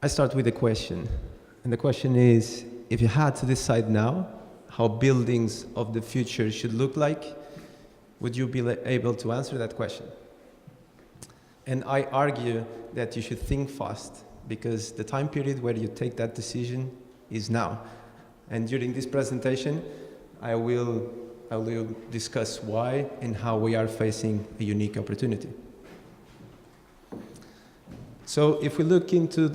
I start with a question. And the question is, if you had to decide now how buildings of the future should look like, would you be able to answer that question? And I argue that you should think fast, because the time period where you take that decision is now. And during this presentation, I will discuss why and how we are facing a unique opportunity. So if we look into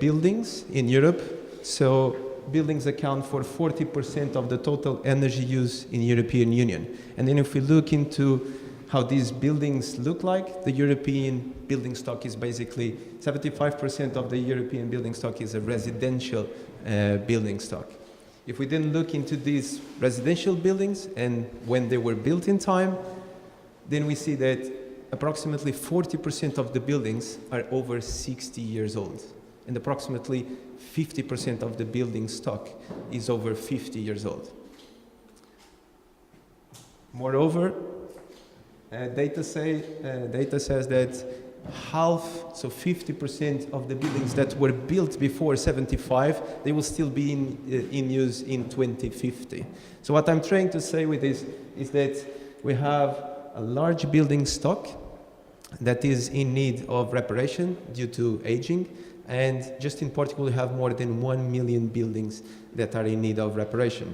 buildings in Europe, so buildings account for 40% of the total energy use in European Union. And then if we look into how these buildings look like, the European building stock is basically 75% of the European building stock is a residential building stock. If we then look into these residential buildings and when they were built in time, then we see that approximately 40% of the buildings are over 60 years old, and approximately 50% of the building stock is over 50 years old. Moreover, data says that half, so 50% of the buildings that were built before 75, they will still be in use in 2050. So what I'm trying to say with this is that we have a large building stock that is in need of reparation due to aging, and just in Portugal we have more than 1 million buildings that are in need of reparation.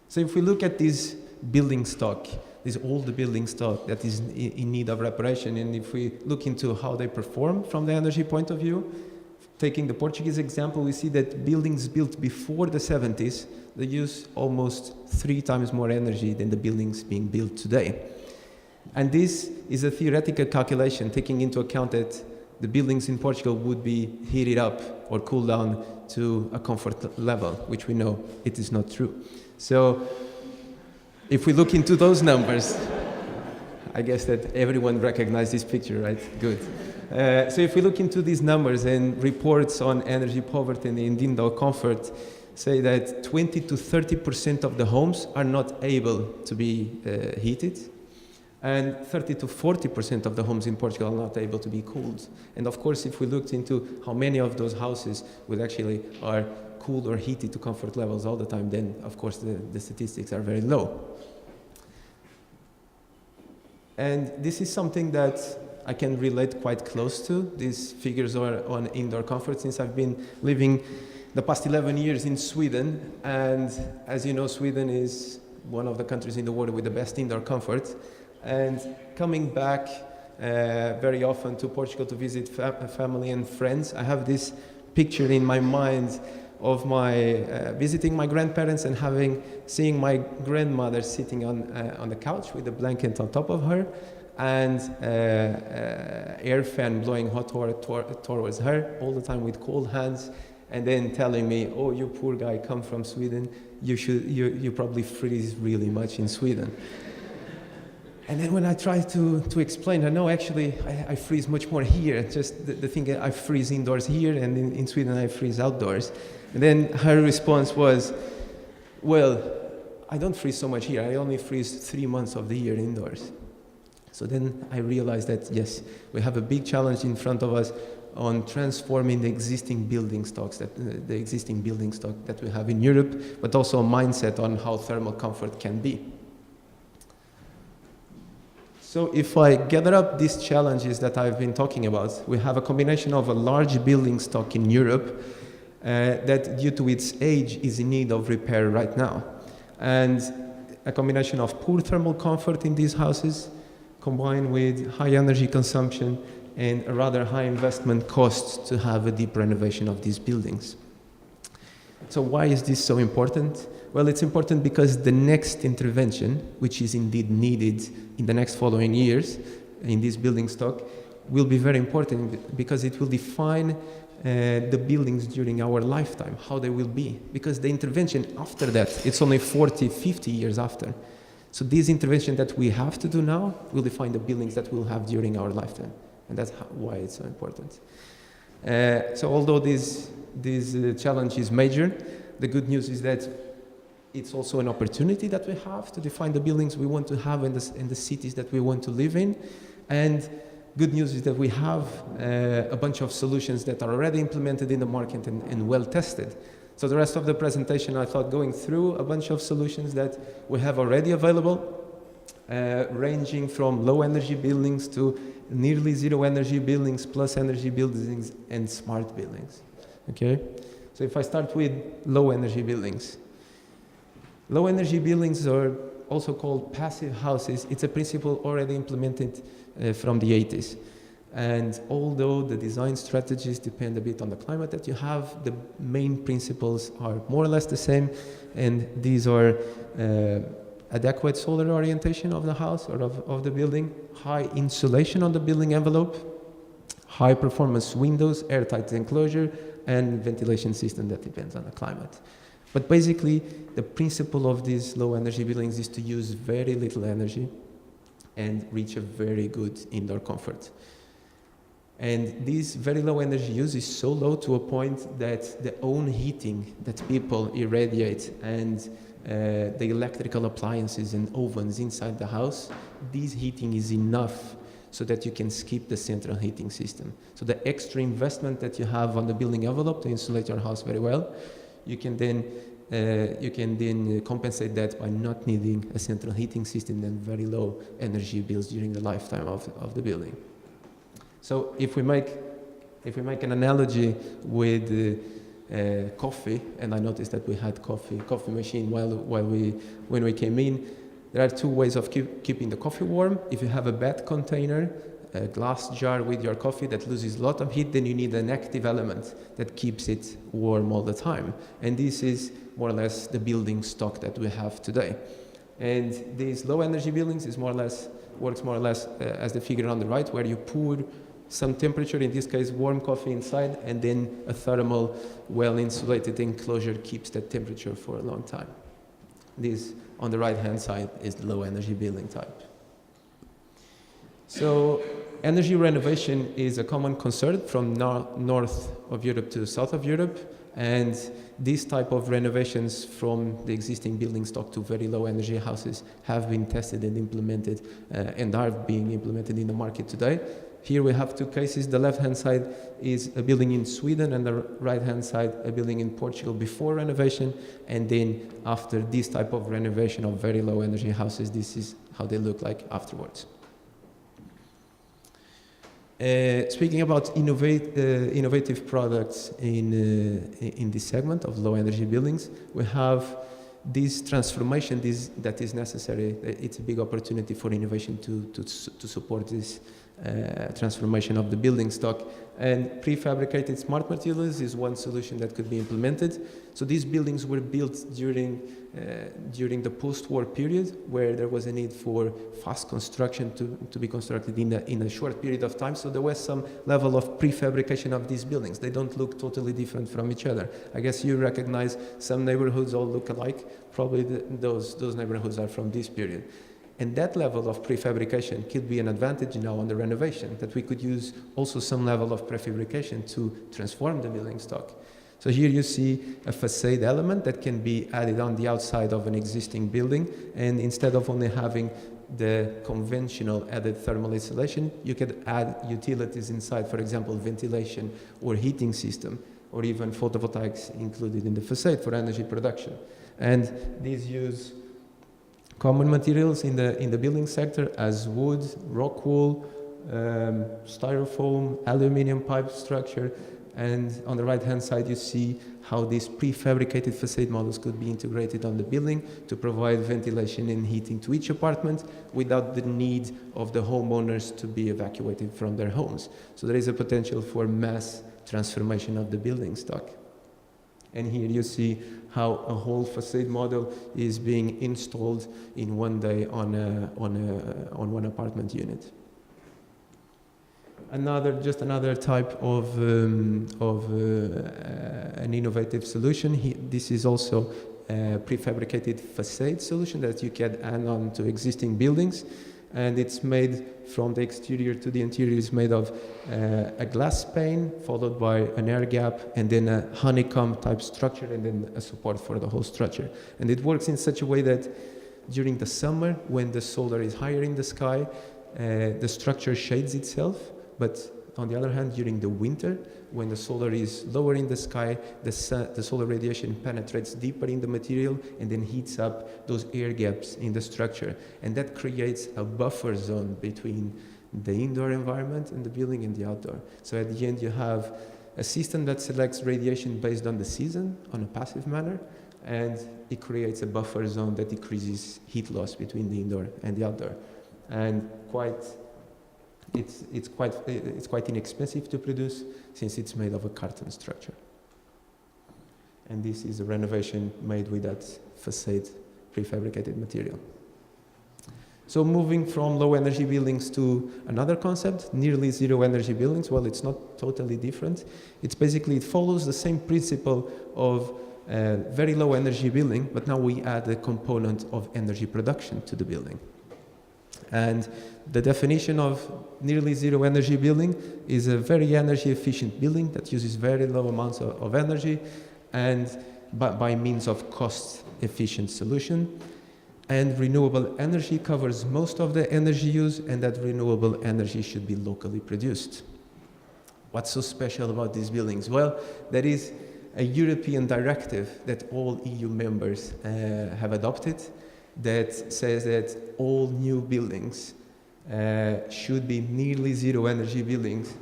So if we look at this building stock, this old building stock that is in need of reparation, and if we look into how they perform from the energy point of view, taking the Portuguese example, we see that buildings built before the 70s, they use almost 3 times more energy than the buildings being built today. And this is a theoretical calculation, taking into account that the buildings in Portugal would be heated up or cooled down to a comfort level, which we know it is not true. So if we look into those numbers, I guess that everyone recognizes this picture, right? Good. So if we look into these numbers, and reports on energy poverty and indoor comfort say that 20 to 30% of the homes are not able to be heated, and 30 to 40% of the homes in Portugal are not able to be cooled. And of course, if we looked into how many of those houses would actually are cooled or heated to comfort levels all the time, then of course the statistics are very low. And this is something that I can relate quite close to. These figures are on indoor comfort, since I've been living the past 11 years in Sweden, and as you know, Sweden is one of the countries in the world with the best indoor comfort. And coming back very often to Portugal to visit family and friends, I have this picture in my mind of my visiting my grandparents and seeing my grandmother sitting on the couch with a blanket on top of her, and air fan blowing hot water towards her all the time with cold hands, and then telling me, "Oh, you poor guy, come from Sweden. You probably freeze really much in Sweden." And then when I try to explain her, no, actually, I freeze much more here. Just the thing, I freeze indoors here, and in Sweden I freeze outdoors. And then her response was, well, I don't freeze so much here. I only freeze 3 months of the year indoors. So then I realized that, yes, we have a big challenge in front of us on transforming the existing building stock that we have in Europe, but also a mindset on how thermal comfort can be. So if I gather up these challenges that I've been talking about, we have a combination of a large building stock in Europe that, due to its age, is in need of repair right now. And a combination of poor thermal comfort in these houses, combined with high energy consumption and a rather high investment cost to have a deep renovation of these buildings. So why is this so important? Well, it's important because the next intervention, which is indeed needed in the next following years in this building stock, will be very important, because it will define the buildings during our lifetime, how they will be. Because the intervention after that, it's only 40, 50 years after. So this intervention that we have to do now will define the buildings that we'll have during our lifetime. And that's why it's so important. So although this challenge is major, the good news is that it's also an opportunity that we have to define the buildings we want to have in the cities that we want to live in. And Good news is that we have a bunch of solutions that are already implemented in the market and well tested. So the rest of the presentation, I thought going through a bunch of solutions that we have already available, ranging from low energy buildings to nearly zero energy buildings, plus energy buildings and smart buildings. Okay? So if I start with low energy buildings. Low energy buildings are also called passive houses. It's a principle already implemented from the 80s. And although the design strategies depend a bit on the climate that you have, the main principles are more or less the same. And these are adequate solar orientation of the house or of the building, high insulation on the building envelope, high performance windows, airtight enclosure, and ventilation system that depends on the climate. But basically, the principle of these low energy buildings is to use very little energy and reach a very good indoor comfort. And this very low energy use is so low to a point that the own heating that people irradiate and the electrical appliances and ovens inside the house, this heating is enough so that you can skip the central heating system. So the extra investment that you have on the building envelope to insulate your house very well, you can then compensate that by not needing a central heating system and very low energy bills during the lifetime of the building. So if we make an analogy with coffee, and I noticed that we had coffee machine when we came in, there are two ways of keeping the coffee warm. If you have a bad container, a glass jar with your coffee that loses a lot of heat, then you need an active element that keeps it warm all the time. And this is more or less the building stock that we have today. And these low energy buildings works more or less as the figure on the right, where you pour some temperature, in this case warm coffee inside, and then a thermal, well-insulated enclosure keeps that temperature for a long time. This, on the right-hand side, is the low-energy building type. So, energy renovation is a common concern from north of Europe to south of Europe, and this type of renovations from the existing building stock to very low-energy houses have been tested and implemented, and are being implemented in the market today. Here we have two cases. The left-hand side is a building in Sweden, and the right-hand side a building in Portugal before renovation, and then after this type of renovation of very low energy houses, this is how they look like afterwards. Speaking about innovative products in this segment of low energy buildings, we have this transformation that is necessary. It's a big opportunity for innovation to support this transformation of the building stock, and prefabricated smart materials is one solution that could be implemented. So these buildings were built during the post-war period, where there was a need for fast construction to be constructed in a short period of time. So there was some level of prefabrication of these buildings. They don't look totally different from each other. I guess you recognize some neighborhoods all look alike. Probably those neighborhoods are from this period. And that level of prefabrication could be an advantage now on the renovation, that we could use also some level of prefabrication to transform the building stock. So here you see a facade element that can be added on the outside of an existing building, and instead of only having the conventional added thermal insulation, you could add utilities inside, for example, ventilation or heating system, or even photovoltaics included in the facade for energy production. And these use common materials in the building sector as wood, rock wool, styrofoam, aluminum pipe structure, and on the right-hand side you see how these prefabricated facade models could be integrated on the building to provide ventilation and heating to each apartment without the need of the homeowners to be evacuated from their homes. So there is a potential for mass transformation of the building stock. And here you see how a whole facade model is being installed in one day on one apartment unit. Just another type of an innovative solution. This is also a prefabricated facade solution that you can add on to existing buildings, and it's made from the exterior to the interior is made of a glass pane followed by an air gap and then a honeycomb type structure and then a support for the whole structure. And it works in such a way that during the summer, when the solar is higher in the sky, the structure shades itself, But on the other hand, during the winter, when the solar is lower in the sky, the solar radiation penetrates deeper in the material and then heats up those air gaps in the structure. And that creates a buffer zone between the indoor environment and the building and the outdoor. So at the end, you have a system that selects radiation based on the season, on a passive manner, and it creates a buffer zone that decreases heat loss between the indoor and the outdoor. And it's quite inexpensive to produce since it's made of a carton structure. And this is a renovation made with that facade prefabricated material. So moving from low energy buildings to another concept, nearly zero energy buildings, well, it's not totally different. It's basically, it follows the same principle of very low energy building, but now we add a component of energy production to the building. And the definition of nearly zero energy building is a very energy efficient building that uses very low amounts of energy and by means of cost efficient solution. And renewable energy covers most of the energy use, and that renewable energy should be locally produced. What's so special about these buildings? Well, there is a European directive that all EU members have adopted that says that all new buildings should be nearly zero energy buildings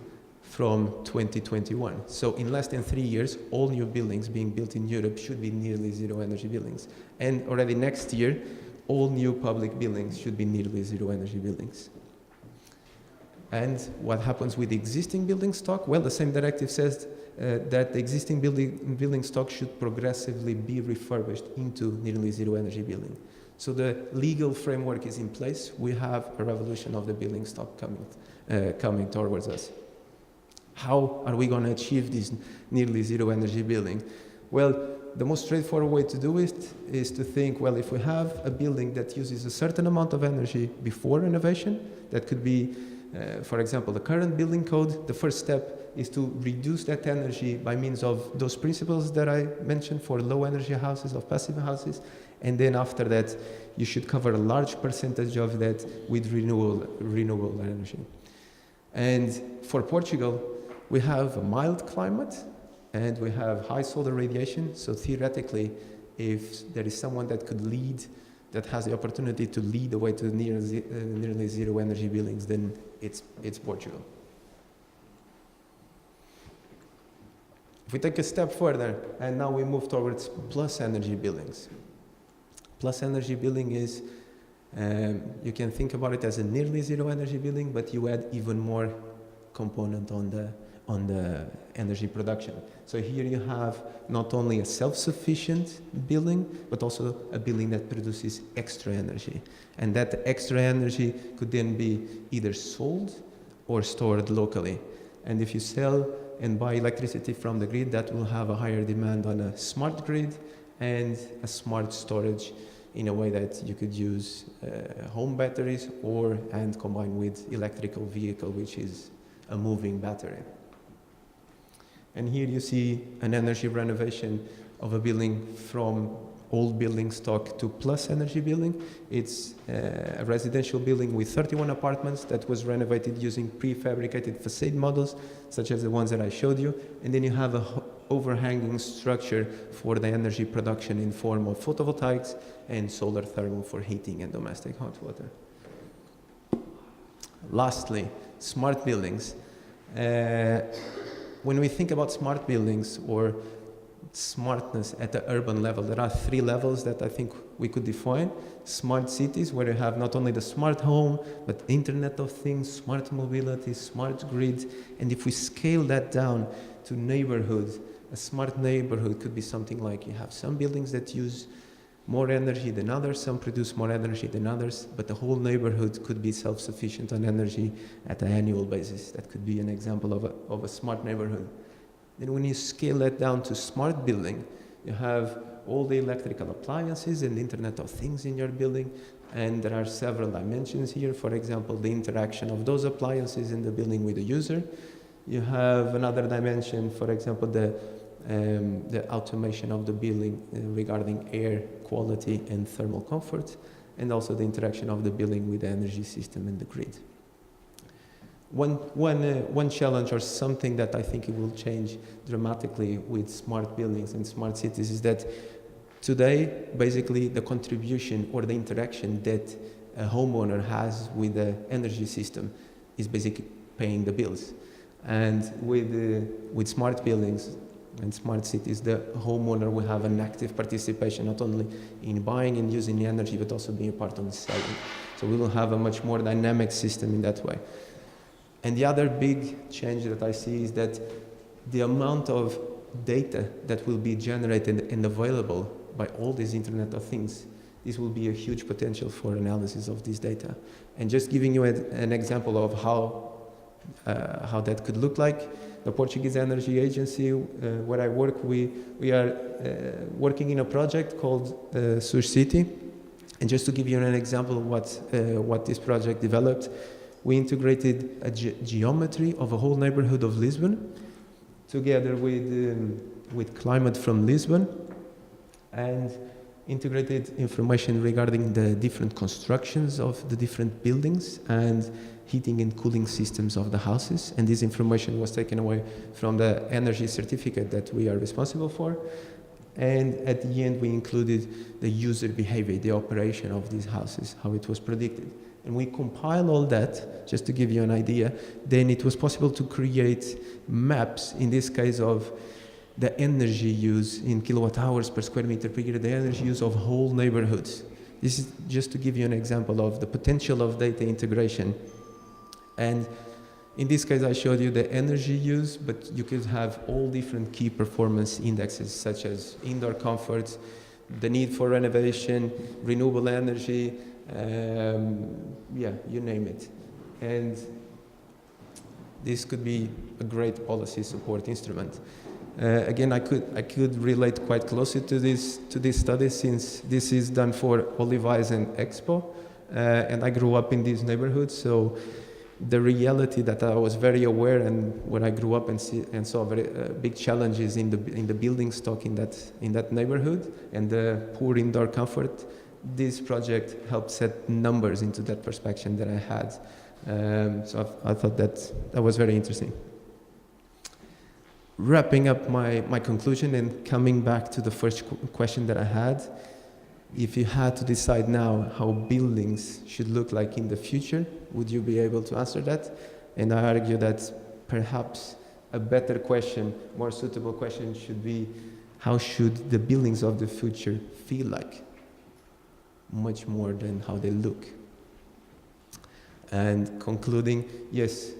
from 2021. So in less than 3 years, all new buildings being built in Europe should be nearly zero energy buildings. And already next year, all new public buildings should be nearly zero energy buildings. And what happens with the existing building stock? Well, the same directive says that the existing building stock should progressively be refurbished into nearly zero energy building. So the legal framework is in place. We have a revolution of the building stock coming towards us. How are we going to achieve this nearly zero energy building? Well, the most straightforward way to do it is to think, well, if we have a building that uses a certain amount of energy before renovation, that could be, for example, the current building code, the first step is to reduce that energy by means of those principles that I mentioned for low energy houses, of passive houses, and then after that, you should cover a large percentage of that with renewable energy. And for Portugal, we have a mild climate, and we have high solar radiation, so theoretically, if there is someone that could lead, that has the opportunity to lead the way to nearly zero energy buildings, then it's Portugal. If we take a step further, and now we move towards plus energy buildings. Plus energy building is, you can think about it as a nearly zero energy building, but you add even more component on the energy production. So here you have not only a self-sufficient building, but also a building that produces extra energy. And that extra energy could then be either sold or stored locally. And if you sell and buy electricity from the grid, that will have a higher demand on a smart grid and a smart storage in a way that you could use home batteries and combine with electrical vehicle, which is a moving battery. And here you see an energy renovation of a building from old building stock to plus energy building. It's a residential building with 31 apartments that was renovated using prefabricated facade models, such as the ones that I showed you. And then you have a overhanging structure for the energy production in form of photovoltaics and solar thermal for heating and domestic hot water. Lastly, smart buildings. When we think about smart buildings or smartness at the urban level, there are 3 levels that I think we could define. Smart cities, where you have not only the smart home, but Internet of Things, smart mobility, smart grid. And if we scale that down to neighborhoods, a smart neighborhood could be something like you have some buildings that use more energy than others, some produce more energy than others, but the whole neighborhood could be self-sufficient on energy at an annual basis. That could be an example of a smart neighborhood. Then when you scale that down to smart building, you have all the electrical appliances and Internet of Things in your building, and there are several dimensions here. For example, the interaction of those appliances in the building with the user. You have another dimension, for example, the automation of the building regarding air quality and thermal comfort, and also the interaction of the building with the energy system and the grid. One challenge or something that I think it will change dramatically with smart buildings and smart cities is that today, basically, the contribution or the interaction that a homeowner has with the energy system is basically paying the bills. And with smart buildings and smart cities, the homeowner will have an active participation, not only in buying and using the energy, but also being a part of the selling. So we will have a much more dynamic system in that way. And the other big change that I see is that the amount of data that will be generated and available by all these Internet of Things, this will be a huge potential for analysis of this data. And just giving you an example of how that could look like, the Portuguese Energy Agency, where I work, we are working in a project called Sur City. And just to give you an example of what this project developed, we integrated a geometry of a whole neighborhood of Lisbon, together with climate from Lisbon, and integrated information regarding the different constructions of the different buildings and heating and cooling systems of the houses. And this information was taken away from the energy certificate that we are responsible for. And at the end, we included the user behavior, the operation of these houses, how it was predicted. And we compile all that, just to give you an idea. Then it was possible to create maps, in this case of the energy use in kilowatt hours per square meter per year, the energy use of whole neighborhoods. This is just to give you an example of the potential of data integration. And in this case, I showed you the energy use, but you could have all different key performance indexes, such as indoor comfort, the need for renovation, renewable energy, you name it. And this could be a great policy support instrument. Again, I could relate quite closely to this study, since this is done for Olivais and Expo, and I grew up in these neighborhoods, so the reality that I was very aware, and when I grew up and saw very big challenges in the building stock in that neighborhood and the poor indoor comfort, this project helped set numbers into that perspective that I had. So I thought that was very interesting. Wrapping up my conclusion and coming back to the first question that I had, if you had to decide now how buildings should look like in the future, would you be able to answer that? And I argue that perhaps a better question, more suitable question should be, how should the buildings of the future feel like? Much more than how they look. And concluding, yes,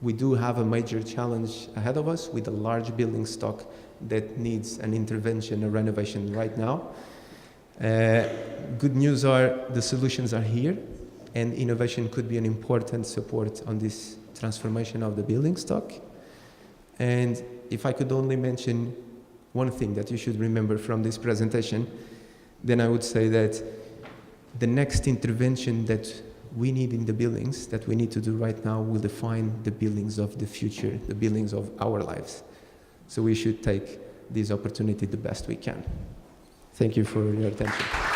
we do have a major challenge ahead of us with a large building stock that needs an intervention, a renovation right now. Good news are the solutions are here, and innovation could be an important support on this transformation of the building stock. And if I could only mention one thing that you should remember from this presentation, then I would say that the next intervention that we need in the buildings, that we need to do right now, will define the buildings of the future, the buildings of our lives. So we should take this opportunity the best we can. Thank you for your attention.